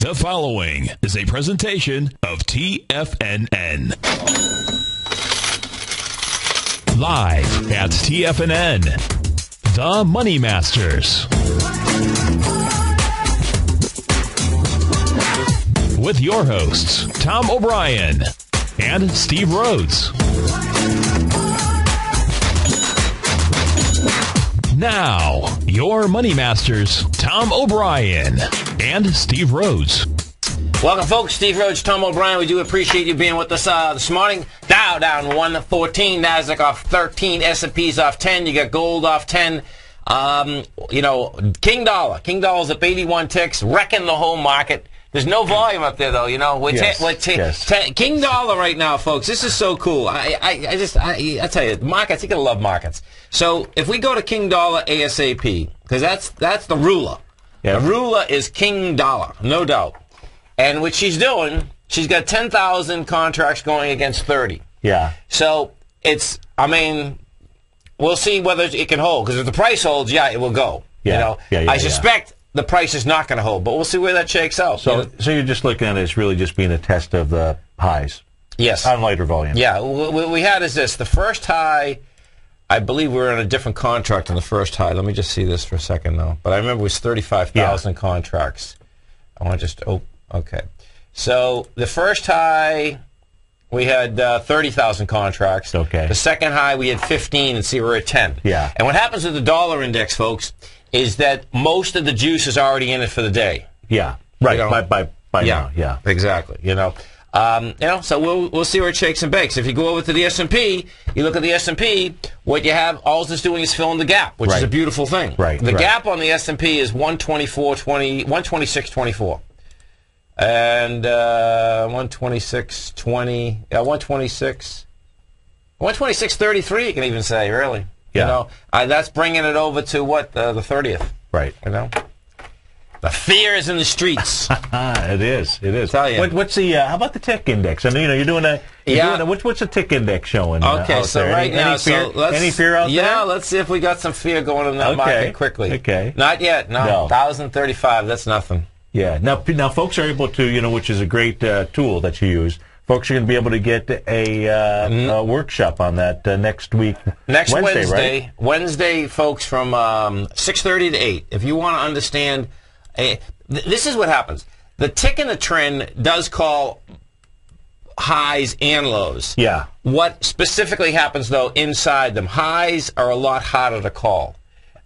The following is a presentation of TFNN. Live at TFNN, The Money Masters. With your hosts, Tom O'Brien and Steve Rhodes. Now, your Money Masters, Tom O'Brien and Steve Rhodes. Welcome, folks. Steve Rhodes, Tom O'Brien. We do appreciate you being with us this morning. Dow down 114, Nasdaq off 13, S&P's off 10. You got gold off 10. King Dollar's up 81 ticks, wrecking the whole market. There's no volume up there, though. You know, King Dollar right now, folks. This is so cool. I tell you, markets. You're gonna love markets. So if we go to King Dollar ASAP, because that's the ruler. Yep. The ruler is King Dollar, no doubt. And what she's doing, she's got 10,000 contracts going against 30. Yeah. So we'll see whether it can hold. Because if the price holds, it will go. Yeah. I suspect the price is not going to hold, but we'll see where that shakes out. So you're just looking at it as really just being a test of the highs. Yes. On lighter volume. Yeah. What we had is this. The first high, I believe we were on a different contract on the first high. Let me just see this for a second, though. But I remember it was 35,000 contracts. I want to just... okay. So the first high, we had 30,000 contracts. Okay. The second high, we had 15, and see, we're at 10. Yeah. And what happens with the dollar index, folks, is that most of the juice is already in it for the day. Yeah. Right. By now. Yeah. Exactly. So we'll see where it shakes and bakes. If you go over to the S&P, you look at the S&P, what you have, all it's doing is filling the gap, which is a beautiful thing. Right. The gap on the S&P is 126.24. And 126.20, 126.33, you can even say, really. Yeah. That's bringing it over to what, the 30th. Right. The fear is in the streets. It is. Tell you. What's the? How about the tick index? And you're doing a. What's the tick index showing? Okay, so there? right now, any fear out there? Yeah, let's see if we got some fear going in that market quickly. Okay. Not yet. No. 1,035. That's nothing. Yeah. Now, folks are able to, which is a great tool that you use. Folks are going to be able to get a workshop on that next week. Next Wednesday, right? Wednesday, folks, from 6:30 to 8. If you want to understand, this is what happens. The tick in the trend does call highs and lows. Yeah. What specifically happens, though, inside them, highs are a lot harder to call.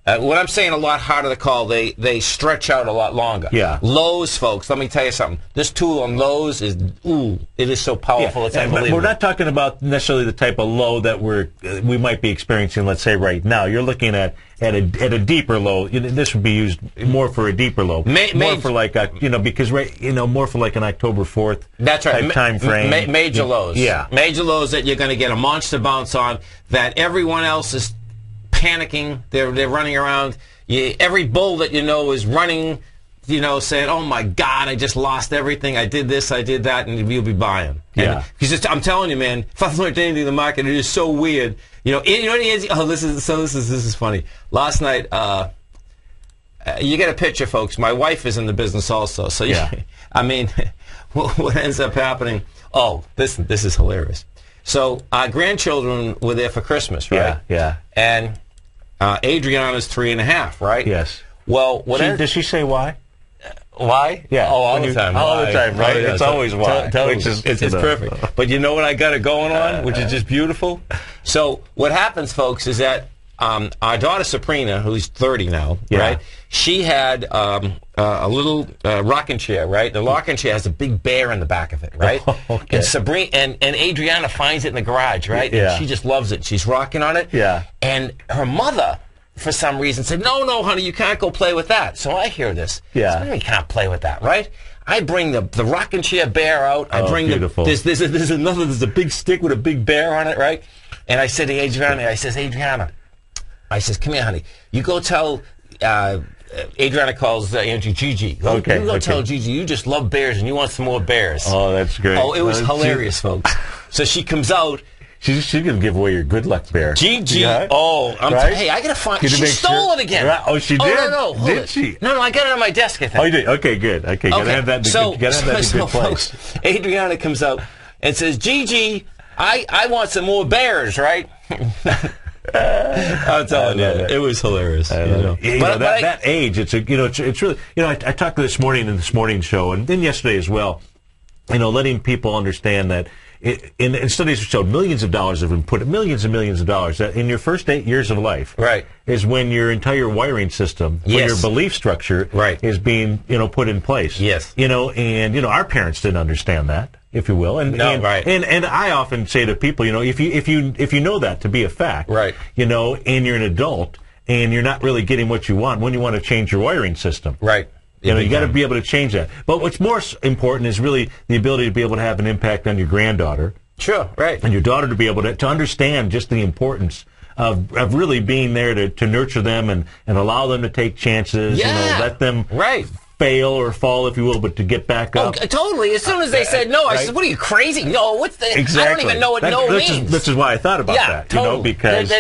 When I'm saying a lot harder to call, they stretch out a lot longer. Yeah. Lows, folks, let me tell you something. This tool on lows is, it is so powerful. Yeah. It's unbelievable. We're not talking about necessarily the type of low that we might be experiencing, let's say, right now. You're looking at a deeper low. This would be used more for a deeper low. More for like more for like an October 4th That's right. type time frame. Major lows. Yeah. Major lows that you're going to get a monster bounce on, that everyone else is panicking. They're running around. Every bull that is running, saying, "Oh my God, I just lost everything. I did this, I did that," and you'll be buying. Yeah. Because I'm telling you, man, if I've learned anything in the market, it is so weird. What it is? Oh, this is funny. Last night, you get a picture, folks. My wife is in the business also, so yeah. What ends up happening? Oh, this is hilarious. So our grandchildren were there for Christmas, right? Yeah. And Adriana's 3.5, right? Yes. Well, does she say why? Why? Yeah. Oh, all the time. All the time, right? It's always why. It's perfect. But you know what I got it going on, which is just beautiful? So what happens, folks, is that our daughter Sabrina, who's 30 now, right? She had a little rocking chair, right? The rocking chair has a big bear in the back of it, right? Okay. And Sabrina and Adriana finds it in the garage, right? Yeah. And she just loves it. She's rocking on it. Yeah. And her mother, for some reason, said, "No, honey, you can't go play with that." So I hear this. Yeah. So, you can't play with that, right? I bring the rocking chair bear out. I bring beautiful. There's a big stick with a big bear on it, right? And I said to Adriana, Adriana, come here, honey. You go tell, Adriana calls Angie Gigi. You go tell Gigi you just love bears and you want some more bears. Oh, that's great. Oh, it was hilarious, folks. So she comes out, She's going to give away your good luck bear. Gigi. Yeah. Oh, right? Hey, I got to find. She stole it again. Right. Oh, she did? No, did she? No, I got it on my desk, I think. Oh, you did? Okay, good. Okay, gotta have that in a good place. Folks, Adriana comes out and says, Gigi, I want some more bears, right? I'm telling you, it was hilarious. That age, it's really, I talked this morning in this morning show, and then yesterday as well, letting people understand that in studies have showed millions of dollars have been put, millions and millions of dollars, that in your first 8 years of life, right, is when your entire wiring system, when your belief structure, right, is being, put in place. Yes. And our parents didn't understand that, if you will. And I often say to people, if you know that to be a fact, right, and you're an adult and you're not really getting what you want, when you want to change your wiring system, right. You got to be able to change that. But what's more important is really the ability to be able to have an impact on your granddaughter. Sure, right. And your daughter to be able to understand just the importance of really being there to nurture them and allow them to take chances. Let them fail or fall, if you will, but to get back up. Oh, totally. As soon as they said no, I said, "What are you, crazy? No, what's the? Exactly. I don't even know what no means." This is why I thought about that. Totally. Because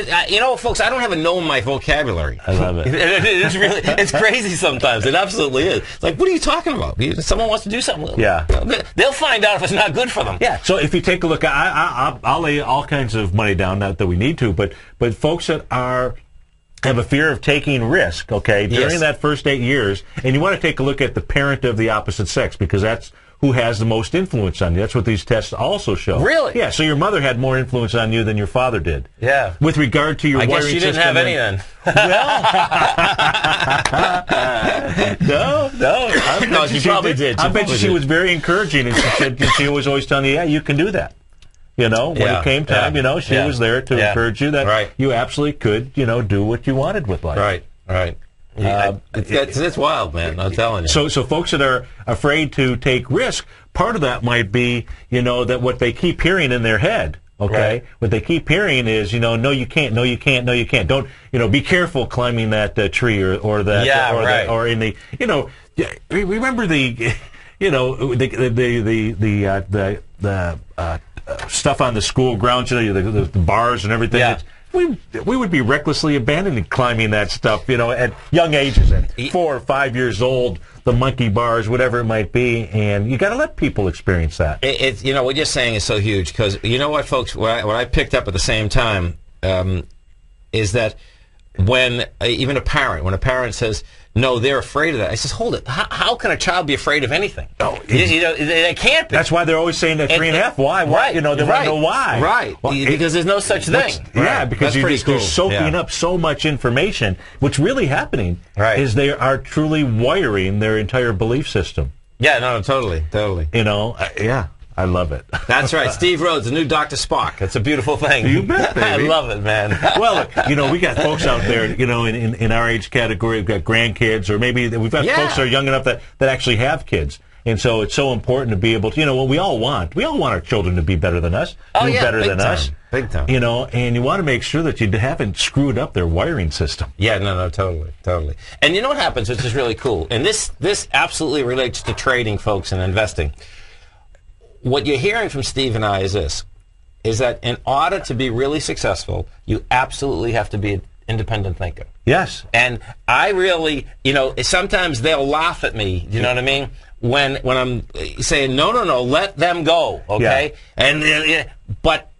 folks, I don't have a no in my vocabulary. I love it. It's crazy sometimes. It absolutely is. It's like, what are you talking about? Someone wants to do something. Yeah. They'll find out if it's not good for them. Yeah. So if you take a look, I'll lay all kinds of money down, not that we need to, but folks that have a fear of taking risk, during that first 8 years, and you want to take a look at the parent of the opposite sex, because that's who has the most influence on you. That's what these tests also show. Really? Yeah, so your mother had more influence on you than your father did. Yeah. With regard to your wiring system. I guess she didn't have any then. Well, no, she probably did. I bet she was very encouraging, and she was always telling you, yeah, you can do that. When it came time, she was there to encourage you that you absolutely could, do what you wanted with life. Right. It's wild, man. I'm telling you. So folks that are afraid to take risk, part of that might be, that what they keep hearing in their head. Okay, what they keep hearing is, no, you can't, no, you can't, no, you can't. Don't, be careful climbing that tree or that, or in the, remember the, the stuff on the school grounds, the bars and everything. Yeah. We would be recklessly abandoning climbing that stuff, at young ages, at 4 or 5 years old, the monkey bars, whatever it might be, and you got to let people experience that. It's what you're saying is so huge, because you know what, folks, what I picked up at the same time is that when even a parent says, no, they're afraid of that. I says, hold it. How can a child be afraid of anything? No, they can't be. That's why they're always saying that 3.5. Why? Right. They want to know why. Right. Well, because there's no such thing. Yeah, because they're soaking up so much information. What's really happening is they are truly wiring their entire belief system. Yeah, no, totally. Yeah. I love it. That's right. Steve Rhodes, the new Dr. Spock. That's a beautiful thing. You bet, baby. I love it, man. Well, look, we got folks out there, in our age category, we've got grandkids, or maybe we've got folks that are young enough that actually have kids. And so it's so important to be able to, what we all want. We all want our children to be better than us, better than us. Big time. And you want to make sure that you haven't screwed up their wiring system. Yeah, no, totally. And you know what happens, which is really cool, and this absolutely relates to trading, folks, and investing. What you're hearing from Steve and I is this, is that in order to be really successful, you absolutely have to be an independent thinker. Yes. And I really, sometimes they'll laugh at me, you know what I mean, when I'm saying, no, let them go, okay? Yeah. But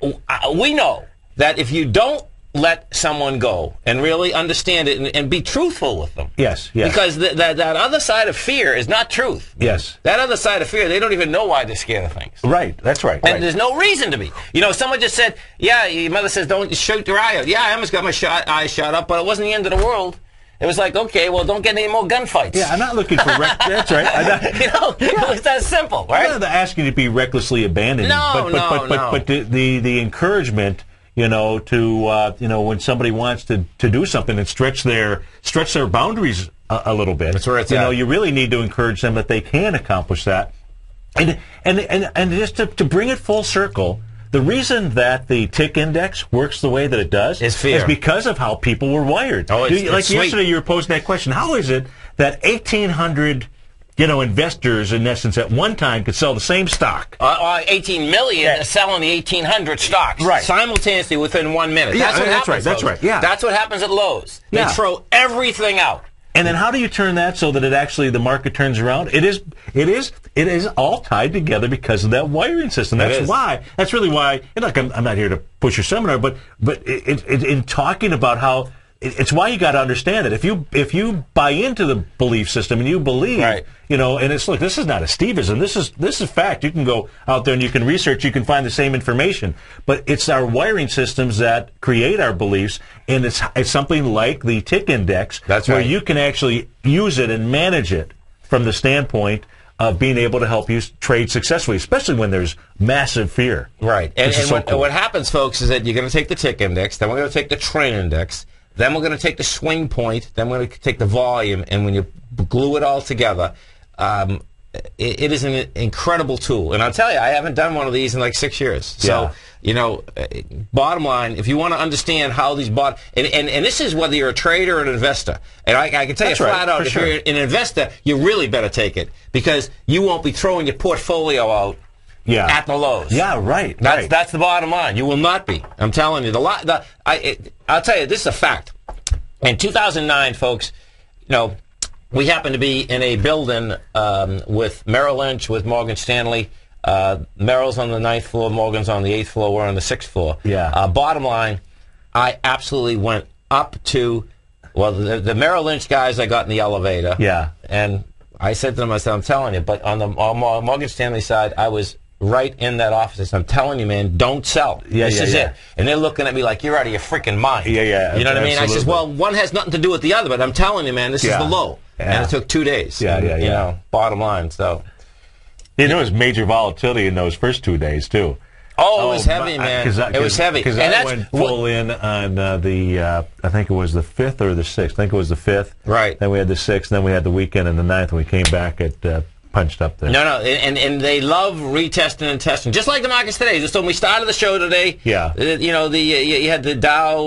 we know that if you don't let someone go and really understand it and be truthful with them. Yes. Because that other side of fear is not truth. Yes. That other side of fear, they don't even know why they're scared of things. Right. That's right. And there's no reason to be. Someone just said, yeah, your mother says don't shoot your eye out. Yeah, I almost got my eye shot up, but it wasn't the end of the world. It was like, okay, well, don't get any more gunfights. Yeah, I'm not looking for that's right. It's that simple, right? I'm not asking you to be recklessly abandoning. But the encouragement, to when somebody wants to do something and stretch their boundaries a little bit. That's where it's at. You really need to encourage them that they can accomplish that, and just to bring it full circle. The reason that the tick index works the way that it does is fear. Is because of how people were wired. Oh, it's like sweet. Yesterday, you were posing that question. How is it that 1,800 investors, in essence, at one time could sell the same stock. 18 million selling the 1,800 stocks simultaneously within 1 minute. Yeah, that's what happens. Right. That's right. Yeah, that's what happens at Lowe's. They throw everything out. And then how do you turn that so that the market turns around? It is all tied together because of that wiring system. That's really why. I'm not here to push your seminar, but in talking about how. It's why you got to understand it. If you buy into the belief system and you believe, and it's look, this is not a Steveism. This is fact. You can go out there and you can research. You can find the same information. But it's our wiring systems that create our beliefs, and it's something like the tick index, where you can actually use it and manage it from the standpoint of being able to help you trade successfully, especially when there's massive fear. Right. And what happens, folks, is that you're going to take the tick index, then we're going to take the train index. Then we're going to take the swing point. Then we're going to take the volume, and when you glue it all together, it is an incredible tool. And I'll tell you, I haven't done one of these in like 6 years. So, bottom line, if you want to understand how these and this is whether you're a trader or an investor. And I can tell you flat out, if you're an investor, you really better take it because you won't be throwing your portfolio out. At the lows. Yeah, right. That's the bottom line. You will not be. I'm telling you. I'll tell you, this is a fact. In 2009, folks, we happened to be in a building with Merrill Lynch, with Morgan Stanley. Merrill's on the 9th floor, Morgan's on the 8th floor, we're on the 6th floor. Yeah. Bottom line, I absolutely went up to, the Merrill Lynch guys I got in the elevator. Yeah. And I said to them, I'm telling you, but on the Morgan Stanley side, I was right in that office. I'm telling you, man, don't sell. This is it. And they're looking at me like, you're out of your freaking mind. Yeah. You know what I mean? I says, well, one has nothing to do with the other, but I'm telling you, man, this is the low. And it took 2 days. Bottom line. So, there was major volatility in those first 2 days, too. Oh, it was heavy, man. It was heavy. Because I went full in on I think it was the 5th or the 6th. I think it was the 5th. Right. Then we had the 6th, then we had the weekend and the 9th, and we came back at punched up there. No, and they love retesting and testing, just like the markets today. Just when we started the show today, you had the Dow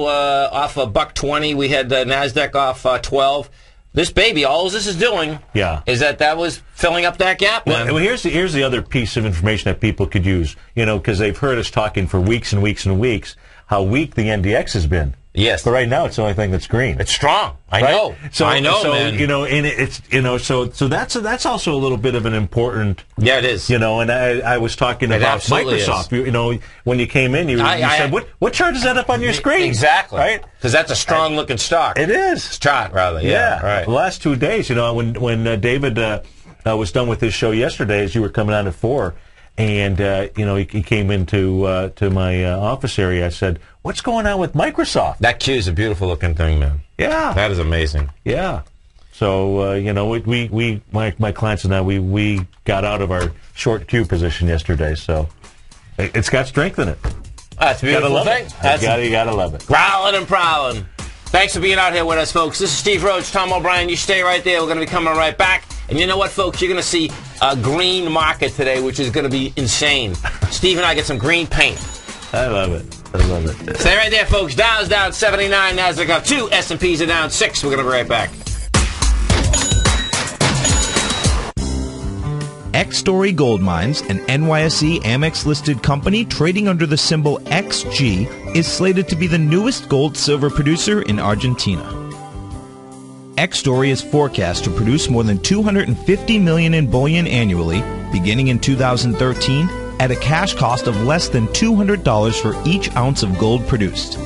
off a $120, we had the Nasdaq off 12. This baby, all this is doing, is that was filling up that gap. Well, here's the other piece of information that people could use, because they've heard us talking for weeks and weeks and weeks how weak the NDX has been. Yes, but right now it's the only thing that's green. It's strong. I know. So I know, man. And it's so that's also a little bit of an important. Yeah, it is. And I was talking about Microsoft. When you came in, you said, "What chart is that up on your screen?" Exactly. Right. Because that's a strong looking stock. It is. Chart rather. Yeah. Right. The last 2 days, when David was done with his show yesterday, as you were coming on at 4. And he came into to my office area. I said, "What's going on with Microsoft?" That Q is a beautiful looking thing, man. Yeah, that is amazing. Yeah. So my clients and I we got out of our short Q position yesterday. So it's got strength in it. That's a beautiful thing. You gotta love it. Growling and prowling. Thanks for being out here with us, folks. This is Steve Rhodes, Tom O'Brien. You stay right there. We're going to be coming right back. And you know what, folks? You're going to see a green market today, which is going to be insane. Steve and I get some green paint. I love it. Stay right there, folks. Dow's down 79, Nasdaq up 2, S&Ps are down 6. We're going to be right back. X-Story Gold Mines, an NYSE Amex-listed company trading under the symbol XG, is slated to be the newest gold-silver producer in Argentina. X-Story is forecast to produce more than $250 million in bullion annually, beginning in 2013, at a cash cost of less than $200 for each ounce of gold produced.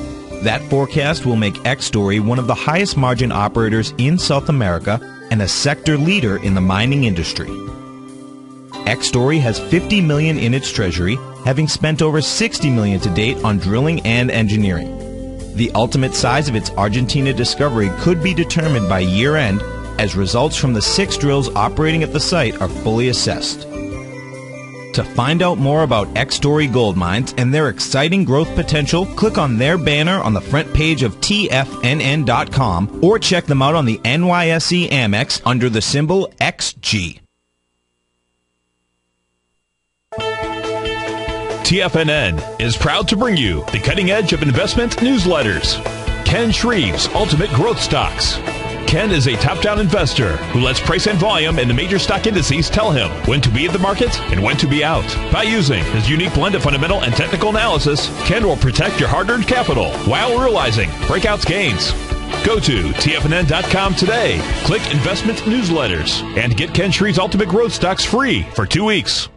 That forecast will make X-Story one of the highest margin operators in South America and a sector leader in the mining industry. X-Story has $50 million in its treasury, having spent over $60 million to date on drilling and engineering. The ultimate size of its Argentina discovery could be determined by year-end, as results from the 6 drills operating at the site are fully assessed. To find out more about X-Story Gold Mines and their exciting growth potential, click on their banner on the front page of TFNN.com or check them out on the NYSE Amex under the symbol XG. TFNN is proud to bring you the cutting edge of investment newsletters. Ken Shreve's Ultimate Growth Stocks. Ken is a top-down investor who lets price and volume in the major stock indices tell him when to be in the market and when to be out. By using his unique blend of fundamental and technical analysis, Ken will protect your hard-earned capital while realizing breakouts gains. Go to TFNN.com today, click Investment Newsletters, and get Ken Shree's Ultimate Growth Stocks free for 2 weeks.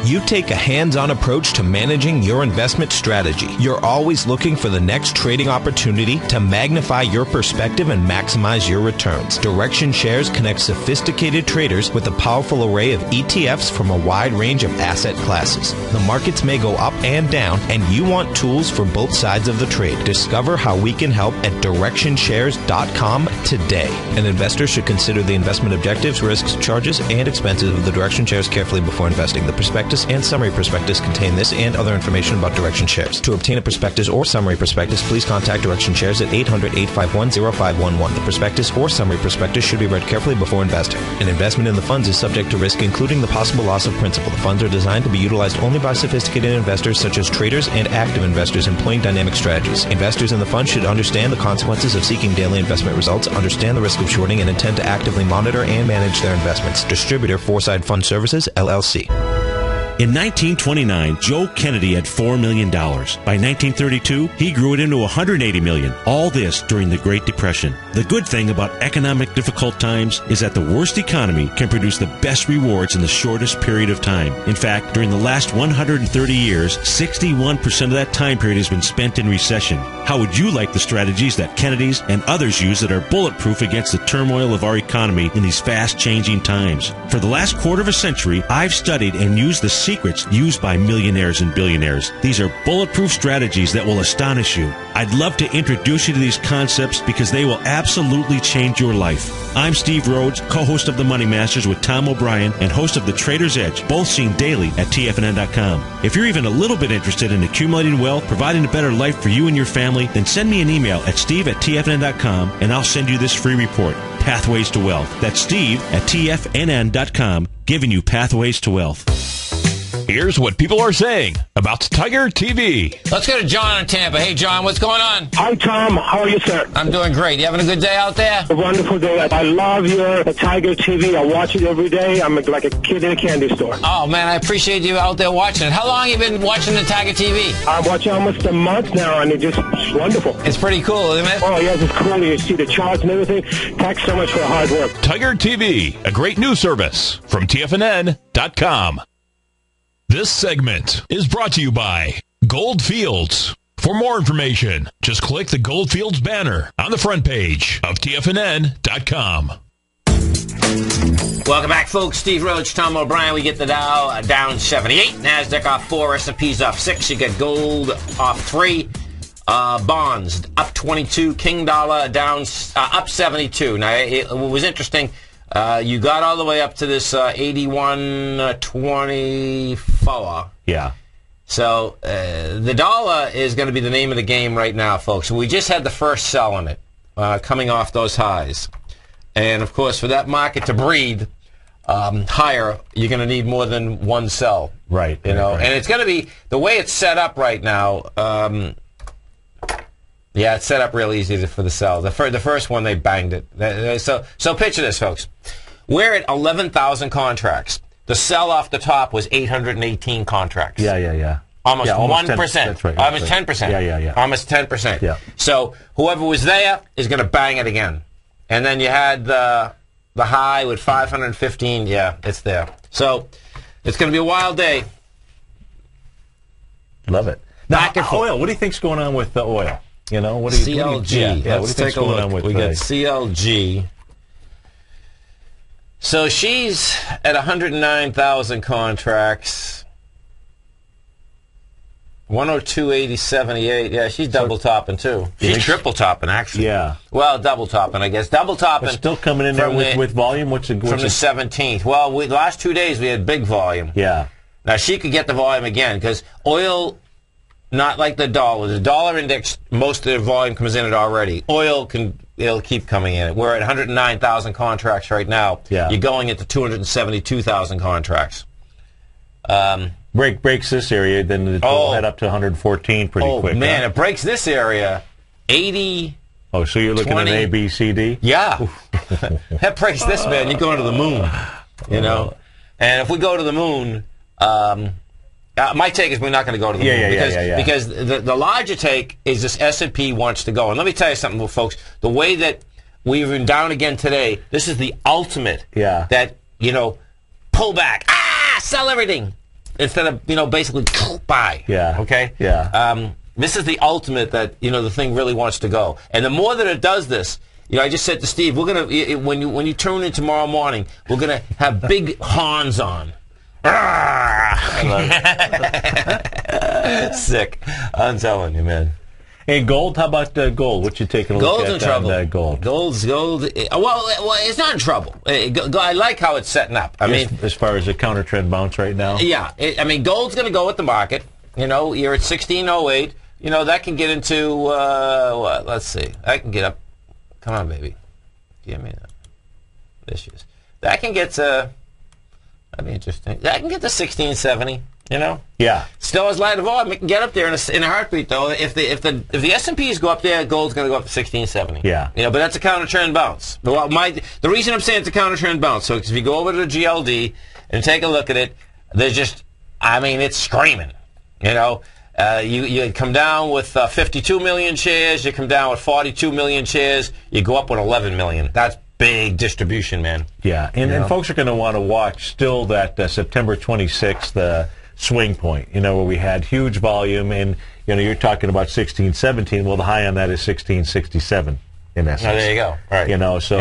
You take a hands-on approach to managing your investment strategy. You're always looking for the next trading opportunity to magnify your perspective and maximize your returns. Direction Shares connects sophisticated traders with a powerful array of ETFs from a wide range of asset classes. The markets may go up and down, and you want tools for both sides of the trade. Discover how we can help at DirectionShares.com today. An investor should consider the investment objectives, risks, charges, and expenses of the Direction Shares carefully before investing. The prospectus and summary prospectus contain this and other information about Direction Shares. To obtain a prospectus or summary prospectus, please contact Direction Shares at 800-851-0511. The prospectus or summary prospectus should be read carefully before investing. An investment in the funds is subject to risk, including the possible loss of principal. The funds are designed to be utilized only by sophisticated investors such as traders and active investors employing dynamic strategies. Investors in the fund should understand the consequences of seeking daily investment results, understand the risk of shorting, and intend to actively monitor and manage their investments. Distributor Foreside Fund Services, LLC. In 1929, Joe Kennedy had $4 million. By 1932, he grew it into $180 million. All this during the Great Depression. The good thing about economic difficult times is that the worst economy can produce the best rewards in the shortest period of time. In fact, during the last 130 years, 61% of that time period has been spent in recession. How would you like the strategies that Kennedys and others use that are bulletproof against the turmoil of our economy in these fast-changing times? For the last quarter of a century, I've studied and used the secrets used by millionaires and billionaires. These are bulletproof strategies that will astonish you. I'd love to introduce you to these concepts because they will absolutely change your life. I'm Steve Rhodes, co-host of The Money Masters with Tom O'Brien and host of The Trader's Edge, both seen daily at TFNN.com. If you're even a little bit interested in accumulating wealth, providing a better life for you and your family, then send me an email at steve@tfnn.com and I'll send you this free report, Pathways to Wealth. That's steve@tfnn.com, giving you Pathways to Wealth. Here's what people are saying about Tiger TV. Let's go to John in Tampa. Hey, John, what's going on? Hi, Tom. How are you, sir? I'm doing great. You having a good day out there? A wonderful day. I love your Tiger TV. I watch it every day. I'm like a kid in a candy store. Oh, man, I appreciate you out there watching it. How long have you been watching the Tiger TV? I'm watching almost a month now, and it's wonderful. It's pretty cool, isn't it? Oh, yes, it's cool. You see the charts and everything. Thanks so much for the hard work. Tiger TV, a great news service from TFNN.com. This segment is brought to you by Goldfields. For more information, just click the Goldfields banner on the front page of TFNN.com. Welcome back, folks. Steve Rhodes, Tom O'Brien. We get the Dow down 78, NASDAQ off 4, S&P's off 6. You get gold off 3. Bonds up 22, King Dollar down up 72. Now, it was interesting. You got all the way up to this 81.24. Yeah. So the dollar is going to be the name of the game right now, folks. We just had the first sell on it, coming off those highs. And, of course, for that market to breathe higher, you're going to need more than one sell. Right. You know, right. And it's going to be, the way it's set up right now, yeah, it's set up real easy for the sell. The first one, they banged it. So picture this, folks. We're at 11,000 contracts. The sell off the top was 818 contracts. Yeah. Almost 1%. 10%. That's right. Almost 10%. Yeah. Almost 10%. Yeah. So whoever was there is going to bang it again. And then you had the high with 515. Yeah, it's there. So it's going to be a wild day. Love it. Now, oil. What do you think's going on with the oil? You know, what do you? CLG. Let's take a look. We got CLG. So she's at 109,000 contracts. 102.8078. Yeah, she's double topping too. She's triple topping actually. Yeah. Well, double topping, I guess. Double topping. But still coming in there with volume. What's the 17th? Well, the last 2 days we had big volume. Yeah. Now she could get the volume again because oil, not like the dollar. The dollar index, most of the volume comes in it already. Oil it'll keep coming in. We're at 109,000 contracts right now. Yeah. You're going into 272,000 contracts. Breaks this area, then it'll head up to 114 pretty quick. Oh, man, it breaks this area. 80 Oh, so you're looking at an A, B, C, D? Yeah. That price, this, man, you're going to the moon. You know? And if we go to the moon, my take is we're not going to go to the moon. Because the larger take is this S&P wants to go. And let me tell you something, folks. The way that we've been down again today, this is the ultimate that, pull back. Sell everything. Instead of, basically buy. Yeah. Okay? Yeah. This is the ultimate that, the thing really wants to go. And the more that it does this, I just said to Steve, we're going to, when you tune in tomorrow morning, we're going to have big horns on. Sick. I'm telling you, man. Hey, gold, how about gold? What you taking a look at? Gold's in trouble. Gold. Gold. Well, it's not in trouble. I like how it's setting up. I mean, as far as the counter trend bounce right now? Yeah. Gold's going to go with the market. You're at 1608. That can get into, let's see. I can get up. Come on, baby. Give me that. Issues. That can get to, that'd be interesting. That can get to 1670, Yeah. Still has light of volume. It can get up there in a heartbeat, though. If the S&Ps go up there, gold's going to go up to 1670. Yeah. But that's a counter trend bounce. Well, the reason I'm saying it's a counter trend bounce, so if you go over to the GLD and take a look at it, there's just, it's screaming. You come down with 52 million shares, you come down with 42 million shares, you go up with 11 million. That's big distribution, man. Yeah, and folks are going to want to watch still that September 26th swing point, where we had huge volume, and you're talking about 1617. Well, the high on that is 1667 in essence. Oh, there you go. Right. So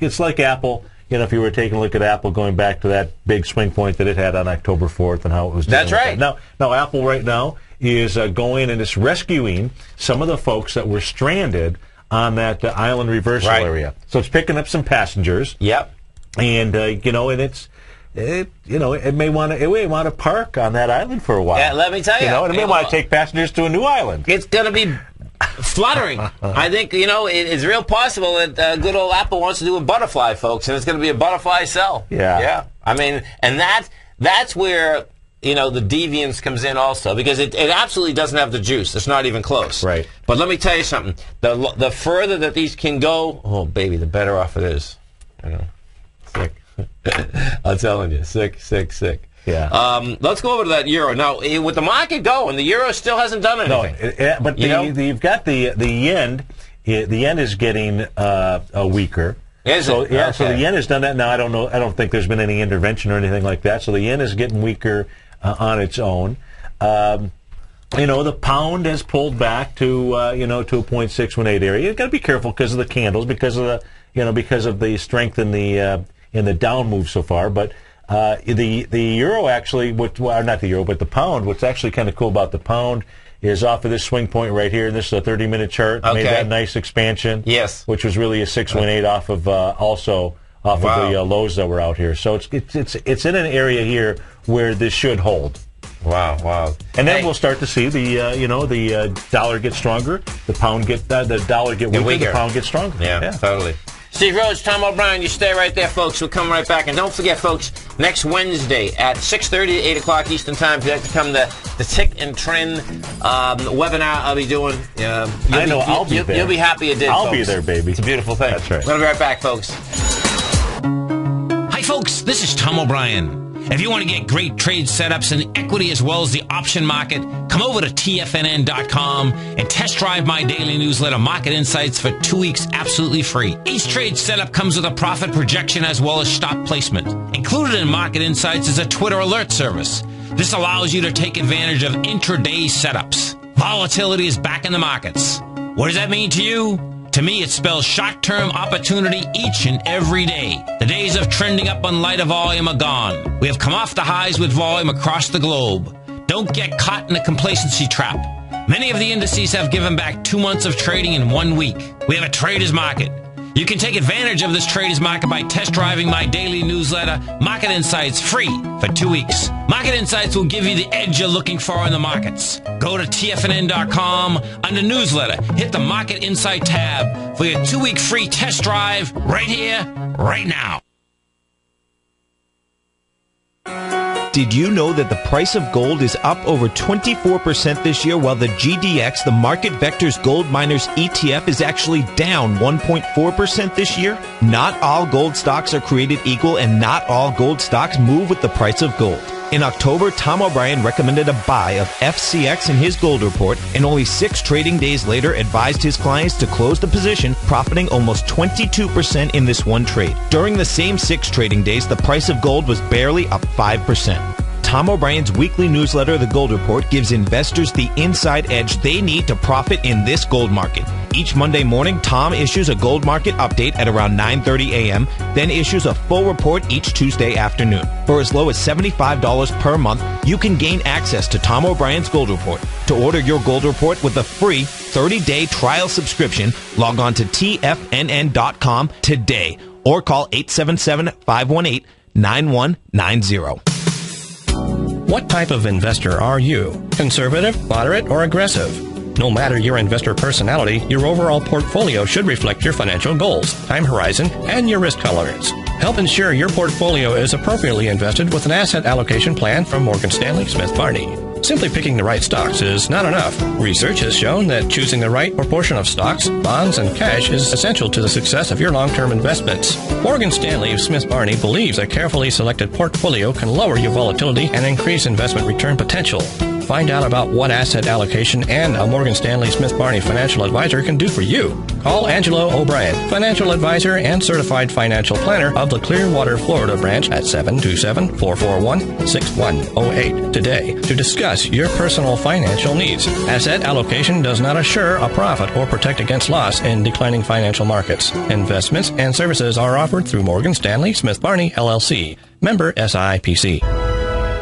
it's like Apple. If you were taking a look at Apple going back to that big swing point that it had on October 4th and how it was doing. That's right. Now Apple right now is going and it's rescuing some of the folks that were stranded on that island reversal area. So it's picking up some passengers. Yep. And it may want to park on that island for a while. Yeah, let me tell you. And it may want to take passengers to a new island. It's going to be fluttering. I think, it's real possible that good old Apple wants to do a butterfly, folks, and it's going to be a butterfly sell. Yeah. Yeah. And that's where, the deviance comes in also, because it absolutely doesn't have the juice. It's not even close. Right. But let me tell you something. The further that these can go, oh, baby, the better off it is. Sick. I'm telling you, sick. Yeah. Let's go over to that euro. Now, with the market going, the euro still hasn't done anything. No, but you've got the yen. The yen is getting weaker. So the yen has done that. Now I don't think there's been any intervention or anything like that. So the yen is getting weaker on its own. The pound has pulled back to to a 0.618 area. You've got to be careful because of the candles, because of the strength in the down move so far. But the euro actually, not the euro, but the pound. What's actually kind of cool about the pound is off of this swing point right here, and this is a 30-minute chart. Okay. Made that nice expansion. Yes. Which was really a 618 off of of the lows that were out here. So it's in an area here where this should hold. Wow. And then we'll start to see the dollar get stronger, the dollar get weaker, the pound get stronger. Yeah, totally. Steve Rhodes, Tom O'Brien, you stay right there, folks. We'll come right back. And don't forget, folks, next Wednesday at 6:30 to 8 o'clock Eastern Time, if you'd like to come to the Tick and Trend webinar I'll be doing. I'll be there. You'll be happy you did, I'll be there, baby. It's a beautiful thing. That's right. We'll be right back, folks. Hi, folks. This is Tom O'Brien. If you want to get great trade setups in equity as well as the option market, come over to TFNN.com and test drive my daily newsletter, Market Insights, for 2 weeks absolutely free. Each trade setup comes with a profit projection as well as stop placement. Included in Market Insights is a Twitter alert service. This allows you to take advantage of intraday setups. Volatility is back in the markets. What does that mean to you? To me, it spells short-term opportunity each and every day. The days of trending up on lighter volume are gone. We have come off the highs with volume across the globe. Don't get caught in a complacency trap. Many of the indices have given back 2 months of trading in 1 week. We have a trader's market. You can take advantage of this trader's market by test driving my daily newsletter, Market Insights, free for 2 weeks. Market Insights will give you the edge you're looking for in the markets. Go to TFNN.com, under newsletter, hit the Market Insight tab for your 2-week free test drive right here, right now. Did you know that the price of gold is up over 24% this year, while the GDX, the Market Vectors Gold Miners ETF, is actually down 1.4% this year? Not all gold stocks are created equal, and not all gold stocks move with the price of gold. In October, Tom O'Brien recommended a buy of FCX in his gold report, and only 6 trading days later advised his clients to close the position, profiting almost 22% in this one trade. During the same 6 trading days, the price of gold was barely up 5%. Tom O'Brien's weekly newsletter, The Gold Report, gives investors the inside edge they need to profit in this gold market. Each Monday morning, Tom issues a gold market update at around 9:30 a.m., then issues a full report each Tuesday afternoon. For as low as $75 per month, you can gain access to Tom O'Brien's Gold Report. To order your gold report with a free 30-day trial subscription, log on to tfnn.com today or call 877-518-9190. What type of investor are you? Conservative, moderate, or aggressive? No matter your investor personality, your overall portfolio should reflect your financial goals, time horizon, and your risk tolerance. Help ensure your portfolio is appropriately invested with an asset allocation plan from Morgan Stanley Smith Barney. Simply picking the right stocks is not enough. Research has shown that choosing the right proportion of stocks, bonds, and cash is essential to the success of your long-term investments. Morgan Stanley Smith Barney believes a carefully selected portfolio can lower your volatility and increase investment return potential. Find out about what asset allocation and a Morgan Stanley Smith Barney financial advisor can do for you. Call Angelo O'Brien, financial advisor and certified financial planner of the Clearwater, Florida branch at 727-441-6108 today to discuss your personal financial needs. Asset allocation does not assure a profit or protect against loss in declining financial markets. Investments and services are offered through Morgan Stanley Smith Barney, LLC. Member SIPC.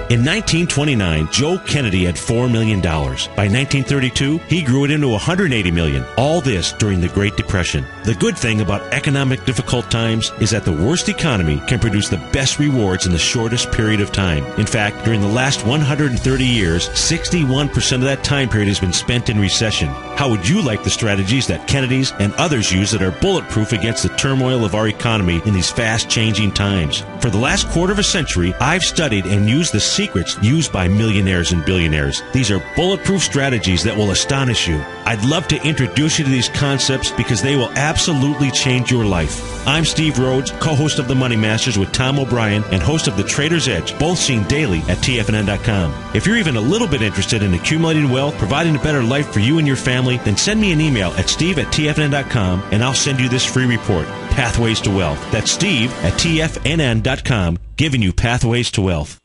In 1929, Joe Kennedy had $4 million. By 1932, he grew it into $180 million. All this during the Great Depression. The good thing about economic difficult times is that the worst economy can produce the best rewards in the shortest period of time. In fact, during the last 130 years, 61% of that time period has been spent in recession. How would you like the strategies that Kennedys and others use that are bulletproof against the turmoil of our economy in these fast-changing times? For the last quarter of a century, I've studied and used the secrets used by millionaires and billionaires. These are bulletproof strategies that will astonish you. I'd love to introduce you to these concepts because they will absolutely change your life. I'm Steve Rhodes, co-host of The Money Masters with Tom O'Brien and host of The Trader's Edge, both seen daily at TFNN.com. If you're even a little bit interested in accumulating wealth, providing a better life for you and your family, then send me an email at steve@tfnn.com and I'll send you this free report, Pathways to Wealth. That's steve@tfnn.com, giving you Pathways to Wealth.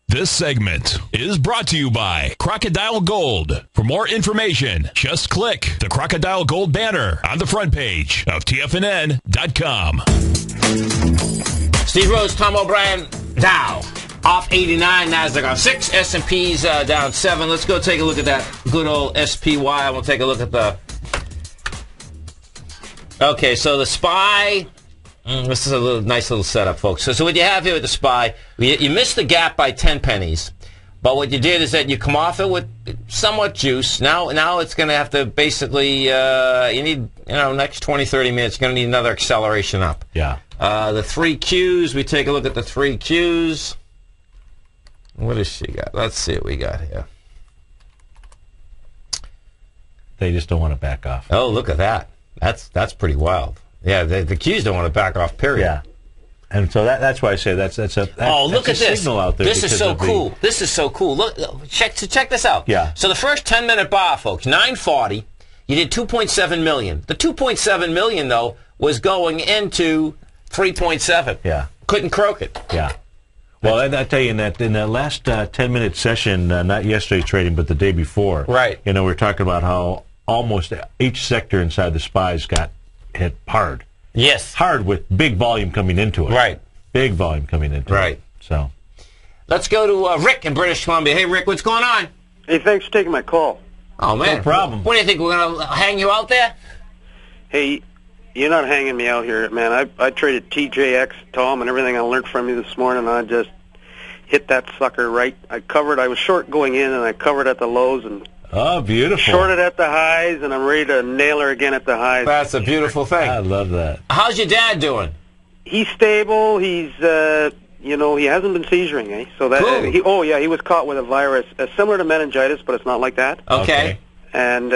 This segment is brought to you by Crocodile Gold. For more information, just click the Crocodile Gold banner on the front page of TFNN.com. Steve Rhodes, Tom O'Brien, Dow off 89, NASDAQ off 6, S&P's down 7. Let's go take a look at that good old SPY. We'll take a look at the... Okay, so the SPY... this is a nice little setup, folks. So what you have here with the SPY, you missed the gap by 10 pennies, but what you did is that you come off it with somewhat juice. Now it's going to have to basically, you need, next 20, 30 minutes, you're going to need another acceleration up. Yeah. The 3 Qs, we take a look at the 3 Qs. What does she got? Let's see what we got here. They just don't want to back off. Oh, look at that. That's pretty wild. Yeah, the Qs don't want to back off, period. Yeah. And so that's why I say that's look at this signal out there. This is so cool. This is so cool. Look, check this out. Yeah. So the first 10-minute bar, folks, 940. You did 2.7 million. The 2.7 million though was going into 3.7. Yeah. Couldn't croak it. Yeah. Well, I tell you, in that last 10-minute session, not yesterday's trading, but the day before, right? We were talking about how almost each sector inside the SPYs got hit hard. Yes. Hard with big volume coming into it. Right. Big volume coming into it. Right. So. Let's go to Rick in British Columbia. Hey, Rick, what's going on? Hey, thanks for taking my call. Oh, man. No problem. What do you think? We're going to hang you out there? Hey, you're not hanging me out here, man. I traded TJX, Tom, and everything I learned from you this morning. I just hit that sucker right. I was short going in, and I covered at the lows and oh, beautiful. Shorted at the highs, and I'm ready to nail her again at the highs. That's a beautiful thing. I love that. How's your dad doing? He's stable. He's, you know, he hasn't been seizuring, eh? So that cool. He was caught with a virus similar to meningitis, but it's not like that. Okay. And